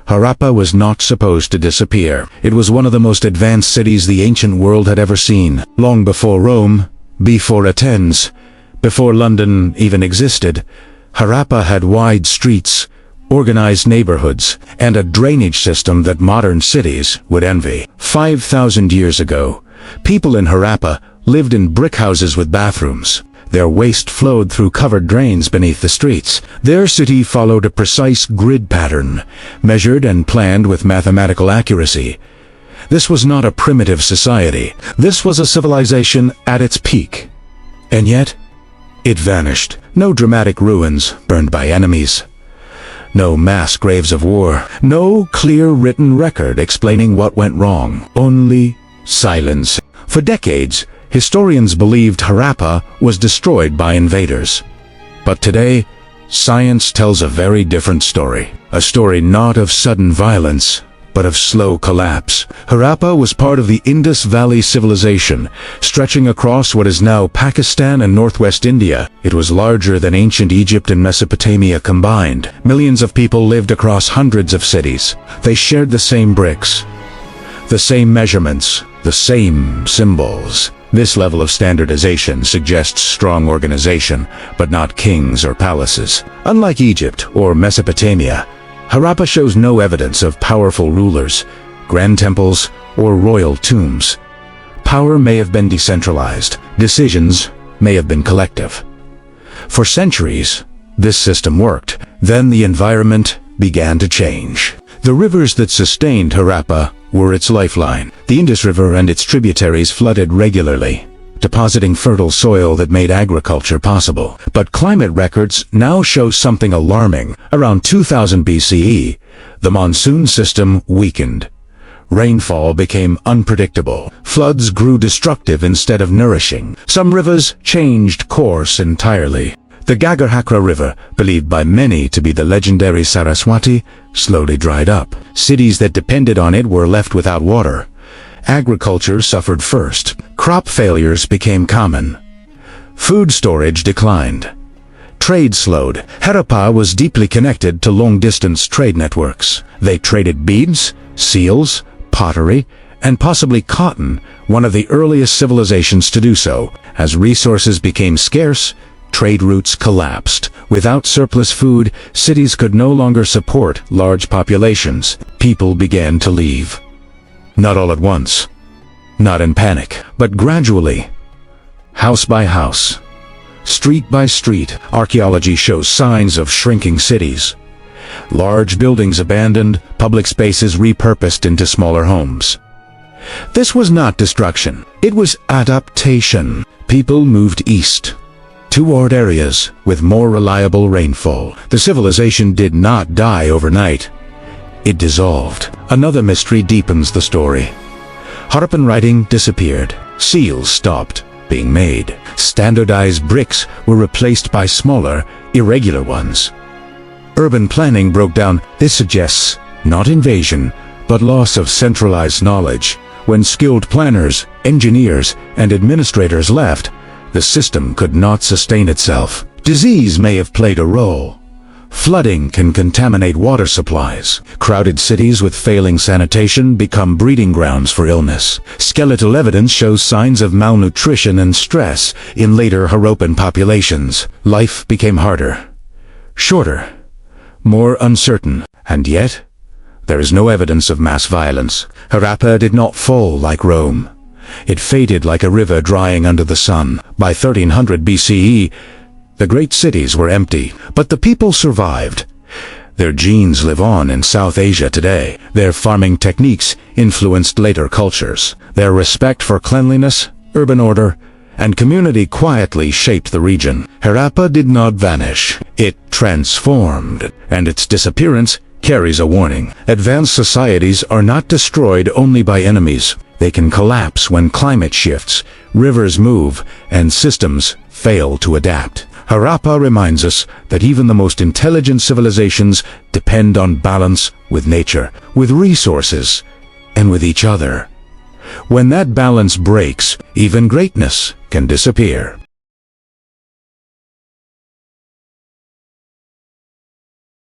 Harappa was not supposed to disappear. It was one of the most advanced cities the ancient world had ever seen. Long before Rome, before Athens, before London even existed, Harappa had wide streets, organized neighborhoods, and a drainage system that modern cities would envy. 5,000 years ago, people in Harappa lived in brick houses with bathrooms. Their waste flowed through covered drains beneath the streets. Their city followed a precise grid pattern, measured and planned with mathematical accuracy. This was not a primitive society. This was a civilization at its peak. And yet, it vanished. No dramatic ruins burned by enemies. No mass graves of war. No clear written record explaining what went wrong. Only silence. For decades, historians believed Harappa was destroyed by invaders. But today, science tells a very different story. A story not of sudden violence, but of slow collapse. Harappa was part of the Indus Valley Civilization, stretching across what is now Pakistan and northwest India. It was larger than ancient Egypt and Mesopotamia combined. Millions of people lived across hundreds of cities. They shared the same bricks, the same measurements, the same symbols. This level of standardization suggests strong organization, but not kings or palaces. Unlike Egypt or Mesopotamia, Harappa shows no evidence of powerful rulers, grand temples, or royal tombs. Power may have been decentralized. Decisions may have been collective. For centuries, this system worked. Then the environment began to change. The rivers that sustained Harappa were its lifeline. The Indus River and its tributaries flooded regularly, depositing fertile soil that made agriculture possible. But climate records now show something alarming. Around 2000 BCE, the monsoon system weakened. Rainfall became unpredictable. Floods grew destructive instead of nourishing. Some rivers changed course entirely. The Gagarhakra River, believed by many to be the legendary Saraswati, slowly dried up. Cities that depended on it were left without water. Agriculture suffered first. Crop failures became common. Food storage declined. Trade slowed. Harappa was deeply connected to long-distance trade networks. They traded beads, seals, pottery, and possibly cotton, one of the earliest civilizations to do so. As resources became scarce, trade routes collapsed. Without surplus food, cities could no longer support large populations. People began to leave. Not all at once, not in panic, but gradually, house by house, street by street. Archaeology shows signs of shrinking cities. Large buildings abandoned, public spaces repurposed into smaller homes. This was not destruction, it was adaptation. People moved east, toward areas with more reliable rainfall. The civilization did not die overnight. It dissolved. Another mystery deepens the story. Harappan writing disappeared. Seals stopped being made. Standardized bricks were replaced by smaller, irregular ones. Urban planning broke down. This suggests not invasion, but loss of centralized knowledge. When skilled planners, engineers, and administrators left, the system could not sustain itself. Disease may have played a role. Flooding can contaminate water supplies. Crowded cities with failing sanitation become breeding grounds for illness. Skeletal evidence shows signs of malnutrition and stress in later Harappan populations. Life became harder, shorter, more uncertain. And yet, there is no evidence of mass violence. Harappa did not fall like Rome. It faded like a river drying under the sun. By 1300 BCE, the great cities were empty, but the people survived. Their genes live on in South Asia today. Their farming techniques influenced later cultures. Their respect for cleanliness, urban order, and community quietly shaped the region. Harappa did not vanish. It transformed, and its disappearance carries a warning. Advanced societies are not destroyed only by enemies. They can collapse when climate shifts, rivers move, and systems fail to adapt. Harappa reminds us that even the most intelligent civilizations depend on balance with nature, with resources, and with each other. When that balance breaks, even greatness can disappear.